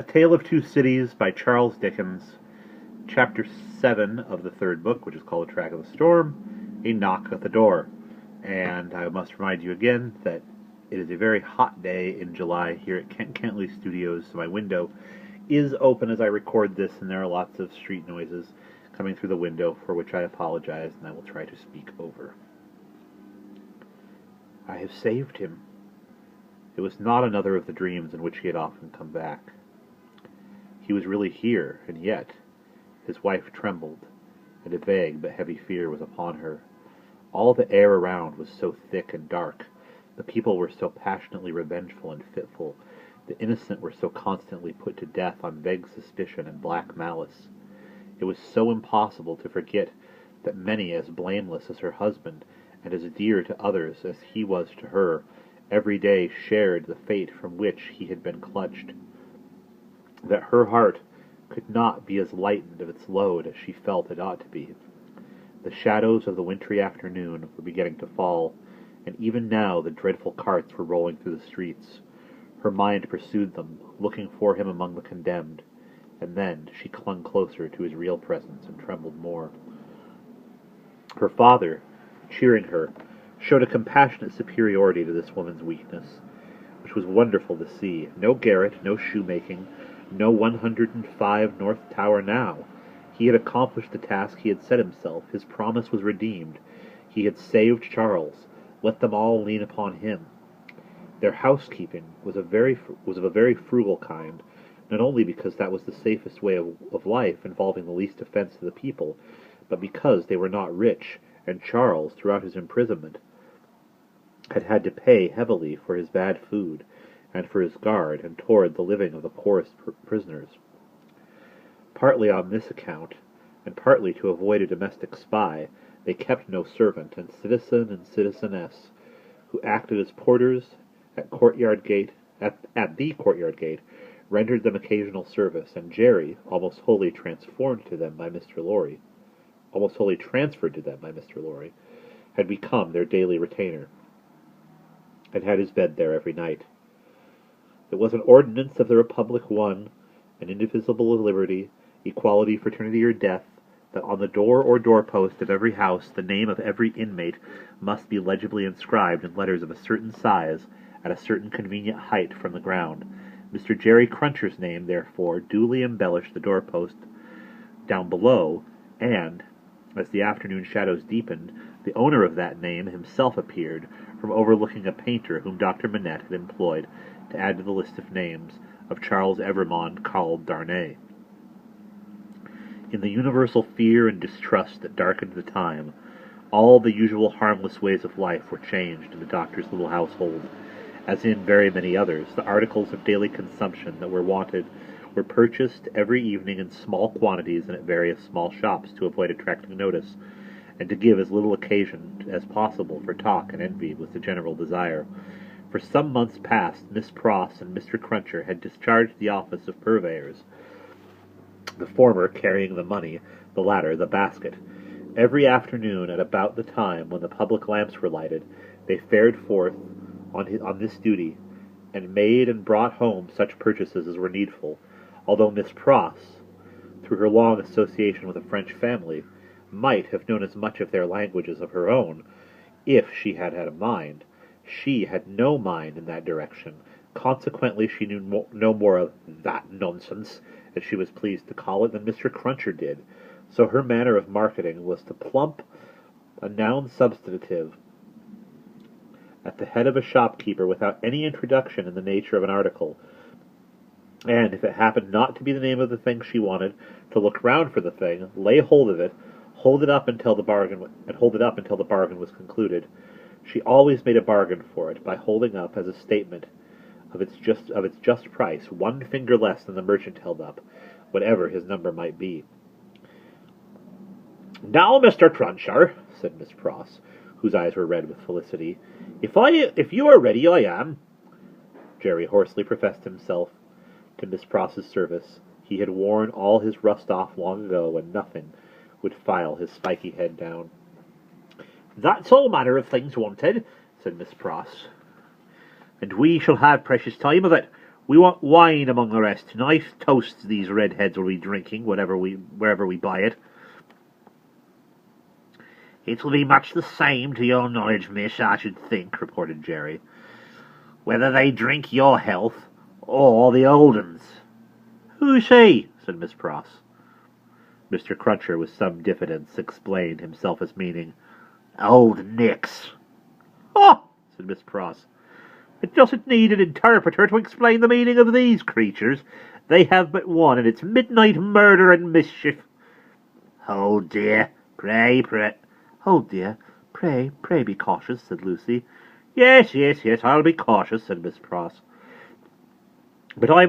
A Tale of Two Cities by Charles Dickens, Chapter 7 of the third book, which is called A Track of the Storm, A Knock at the Door. And I must remind you again that it is a very hot day in July here at Kentley Studios, so my window is open as I record this, and there are lots of street noises coming through the window, for which I apologize, and I will try to speak over. I have saved him. It was not another of the dreams in which he had often come back. He was really here, and yet his wife trembled, and a vague but heavy fear was upon her. All the air around was so thick and dark. The people were so passionately revengeful and fitful. The innocent were so constantly put to death on vague suspicion and black malice. It was so impossible to forget that many as blameless as her husband, and as dear to others as he was to her, every day shared the fate from which he had been clutched, that her heart could not be as lightened of its load as she felt it ought to be. The shadows of the wintry afternoon were beginning to fall, and even now the dreadful carts were rolling through the streets. Her mind pursued them, looking for him among the condemned, and then she clung closer to his real presence and trembled more. Her father, cheering her, showed a compassionate superiority to this woman's weakness, which was wonderful to see. No garret, no shoemaking, no 105 North Tower now. He had accomplished the task he had set himself. His promise was redeemed. He had saved Charles. Let them all lean upon him. Their housekeeping was of a very frugal kind, not only because that was the safest way of life, involving the least offense to the people, but because they were not rich, and Charles, throughout his imprisonment, had had to pay heavily for his bad food, and for his guard, and toward the living of the poorest prisoners. Partly on this account, and partly to avoid a domestic spy, they kept no servant, and citizen and citizeness, who acted as porters at the courtyard gate, rendered them occasional service, and Jerry, almost wholly transferred to them by Mr. Lorry, had become their daily retainer, and had his bed there every night. It was an ordinance of the Republic one, an indivisible liberty, equality, fraternity, or death, that on the door or doorpost of every house the name of every inmate must be legibly inscribed in letters of a certain size, at a certain convenient height from the ground. Mr. Jerry Cruncher's name, therefore, duly embellished the doorpost down below, and, as the afternoon shadows deepened, the owner of that name himself appeared, from overlooking a painter whom Dr. Manette had employed to add to the list of names of Charles Evrémonde called Darnay. In the universal fear and distrust that darkened the time, all the usual harmless ways of life were changed in the doctor's little household. As in very many others, the articles of daily consumption that were wanted were purchased every evening in small quantities and at various small shops to avoid attracting notice, and to give as little occasion as possible for talk and envy was the general desire. For some months past, Miss Pross and Mr. Cruncher had discharged the office of purveyors, the former carrying the money, the latter the basket. Every afternoon, at about the time when the public lamps were lighted, they fared forth on this duty, and made and brought home such purchases as were needful, although Miss Pross, through her long association with a French family, might have known as much of their language as of her own, if she had had a mind. She had no mind in that direction. Consequently, she knew no more of that nonsense, as she was pleased to call it, than Mr. Cruncher did. So her manner of marketing was to plump a noun substantive at the head of a shopkeeper without any introduction in the nature of an article, and if it happened not to be the name of the thing she wanted, to look round for the thing, lay hold of it, hold it up until the bargain was concluded. She always made a bargain for it by holding up as a statement of its just price, one finger less than the merchant held up, whatever his number might be. "Now, Mr. Cruncher," said Miss Pross, whose eyes were red with felicity, if you are ready, I am." Jerry hoarsely professed himself to Miss Pross's service. He had worn all his rust off long ago, and nothing would file his spiky head down. "That's all manner of things wanted," said Miss Pross. "And we shall have precious time of it. We want wine among the rest. Nice toasts these redheads will be drinking, wherever we buy it. It'll be much the same to your knowledge, miss, I should think, reported Jerry. Whether they drink your health or the old un's. Who's he? Said Miss Pross. Mr. Cruncher, with some diffidence, explained, himself as meaning, Old Nix. Oh, said Miss Pross. It doesn't need an interpreter to explain the meaning of these creatures. They have but one, and it's midnight murder and mischief. Oh dear, pray, be cautious, said Lucy. Yes, I'll be cautious, said Miss Pross. But I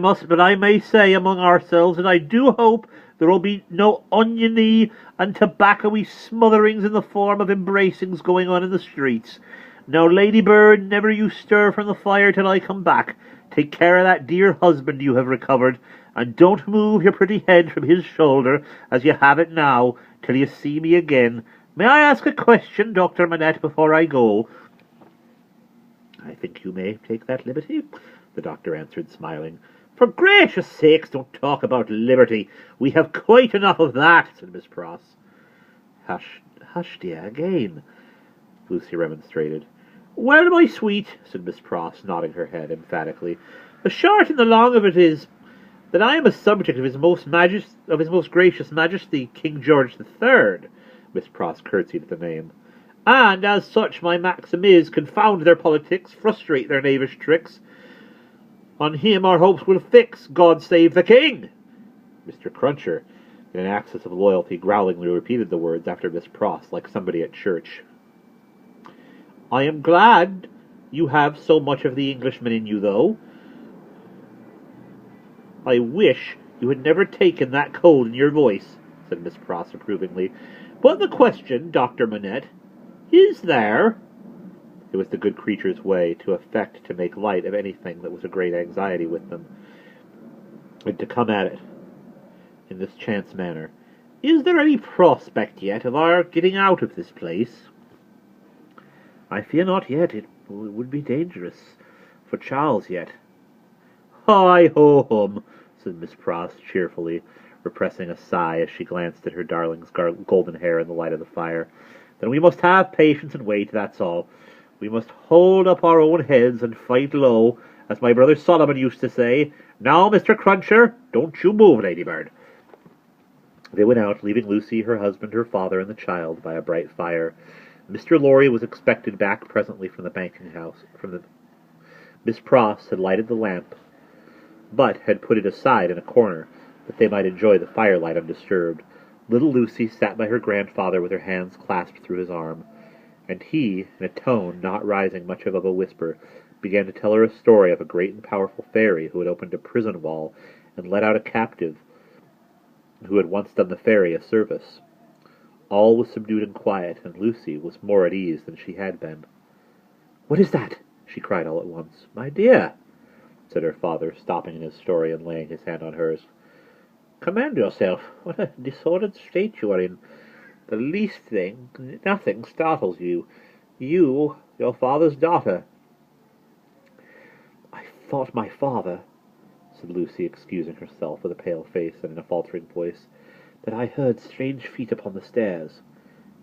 may say among ourselves that I do hope there will be no oniony and tobacco-y smotherings in the form of embracings going on in the streets. Now, Ladybird, never you stir from the fire till I come back. Take care of that dear husband you have recovered, and don't move your pretty head from his shoulder, as you have it now, till you see me again. May I ask a question, Dr. Manette, before I go? I think you may take that liberty, the doctor answered, smiling. For gracious sakes, don't talk about liberty. We have quite enough of that, said Miss Pross. Hush, dear, again, Lucy remonstrated. Well, my sweet, said Miss Pross, nodding her head emphatically, the short and the long of it is that I am a subject of his most gracious Majesty, King George III. Miss Pross curtsied at the name. And as such my maxim is, confound their politics, frustrate their knavish tricks. On him our hopes will fix, God save the King. Mr. Cruncher, in an access of loyalty, growlingly repeated the words after Miss Pross, like somebody at church. I am glad you have so much of the Englishman in you, though. I wish you had never taken that cold in your voice, said Miss Pross approvingly. But the question, Dr. Manette, is there? It was the good creature's way to affect to make light of anything that was a great anxiety with them, and to come at it in this chance manner. Is there any prospect yet of our getting out of this place? I fear not yet. It would be dangerous for Charles yet. Hi-ho-hum, said Miss Pross cheerfully, repressing a sigh as she glanced at her darling's golden hair in the light of the fire. Then we must have patience and wait, that's all. We must hold up our own heads and fight low, as my brother Solomon used to say. Now, Mr. Cruncher, don't you move, Ladybird. They went out, leaving Lucy, her husband, her father, and the child by a bright fire. Mr. Lorry was expected back presently from the banking house. Miss Pross had lighted the lamp, but had put it aside in a corner, that they might enjoy the firelight undisturbed. Little Lucy sat by her grandfather with her hands clasped through his arm, and he, in a tone not rising much above a whisper, began to tell her a story of a great and powerful fairy who had opened a prison wall and let out a captive who had once done the fairy a service. All was subdued and quiet, and Lucy was more at ease than she had been. "What is that?" she cried all at once. "My dear," said her father, stopping in his story and laying his hand on hers. "Command yourself. What a disordered state you are in. The least thing, nothing, startles you. You, your father's daughter." "I thought my father," said Lucy, excusing herself with a pale face and in a faltering voice, "that I heard strange feet upon the stairs."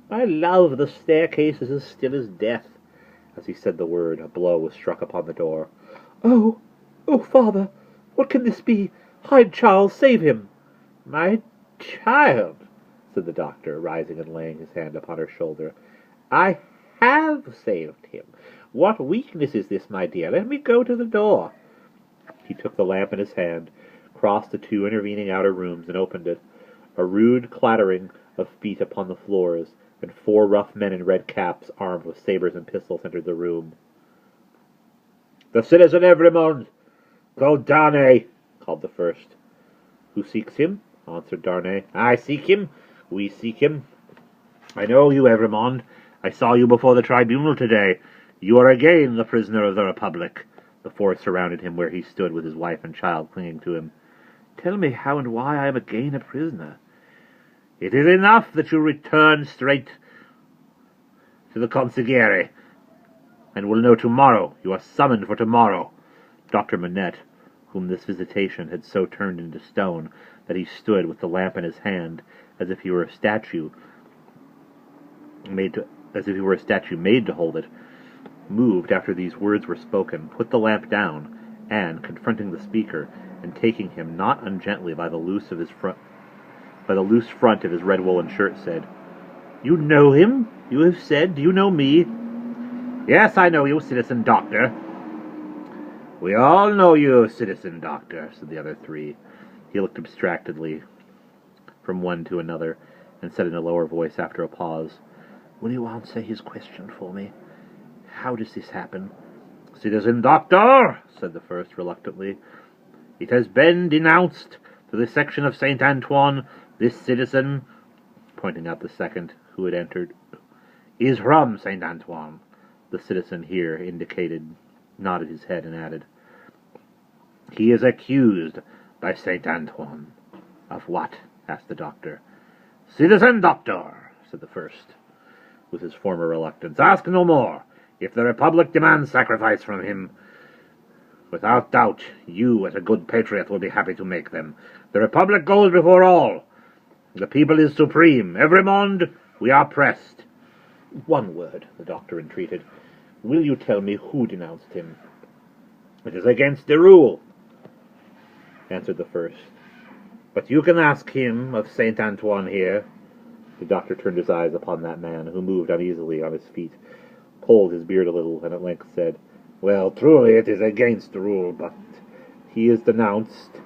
"My love, the staircase is as still as death." As he said the word, a blow was struck upon the door. "Oh, father, what can this be? Hide Charles, save him." "My child," said the doctor, rising and laying his hand upon her shoulder, "I have saved him. What weakness is this, my dear? Let me go to the door." He took the lamp in his hand, crossed the two intervening outer rooms, and opened it. A rude clattering of feet upon the floors, and 4 rough men in red caps, armed with sabres and pistols, entered the room. "The citizen Evrémonde! Go, Darnay!" called the first. "Who seeks him?" answered Darnay. "I seek him. We seek him. I know you, Evrémonde. I saw you before the tribunal today. You are again the prisoner of the Republic." The 4 surrounded him where he stood with his wife and child clinging to him. "Tell me how and why I am again a prisoner." "It is enough that you return straight to the consigliere, and will know tomorrow. You are summoned for tomorrow. Dr. Manette, whom this visitation had so turned into stone that he stood with the lamp in his hand, as if he were a statue made to hold it, moved after these words were spoken, put the lamp down, and, confronting the speaker, and taking him not ungently by the loose front of his red woolen shirt, said, "You know him? You have said, do you know me?" "Yes, I know you, citizen doctor." "We all know you, citizen doctor," said the other three. He looked abstractedly from one to another, and said in a lower voice after a pause, "Will you answer his question for me? How does this happen?" "Citizen doctor," said the first reluctantly, "it has been denounced to the section of Saint Antoine. This citizen," pointing out the second who had entered, "is from Saint Antoine." The citizen here indicated nodded his head and added, "He is accused by Saint Antoine." "Of what?" asked the doctor. "Citizen doctor," said the first, with his former reluctance, "ask no more. If the Republic demands sacrifice from him, without doubt, you, as a good patriot, will be happy to make them. The Republic goes before all. The people is supreme. Every monde, we are pressed." "One word," the doctor entreated. "Will you tell me who denounced him?" "It is against the rule," answered the first. "But you can ask him of Saint Antoine here." The doctor turned his eyes upon that man, who moved uneasily on his feet, pulled his beard a little, and at length said, "Well, truly it is against the rule, but he is denounced,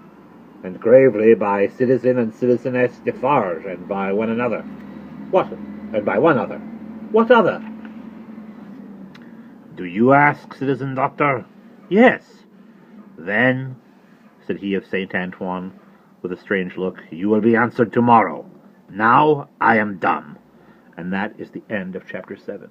and gravely, by citizen and citizeness Defarge, and by one another." "What? And by one other? What other?" "Do you ask, citizen doctor?" "Yes." "Then," said he of Saint Antoine, with a strange look, "you will be answered tomorrow. Now I am dumb." And that is the end of chapter 7.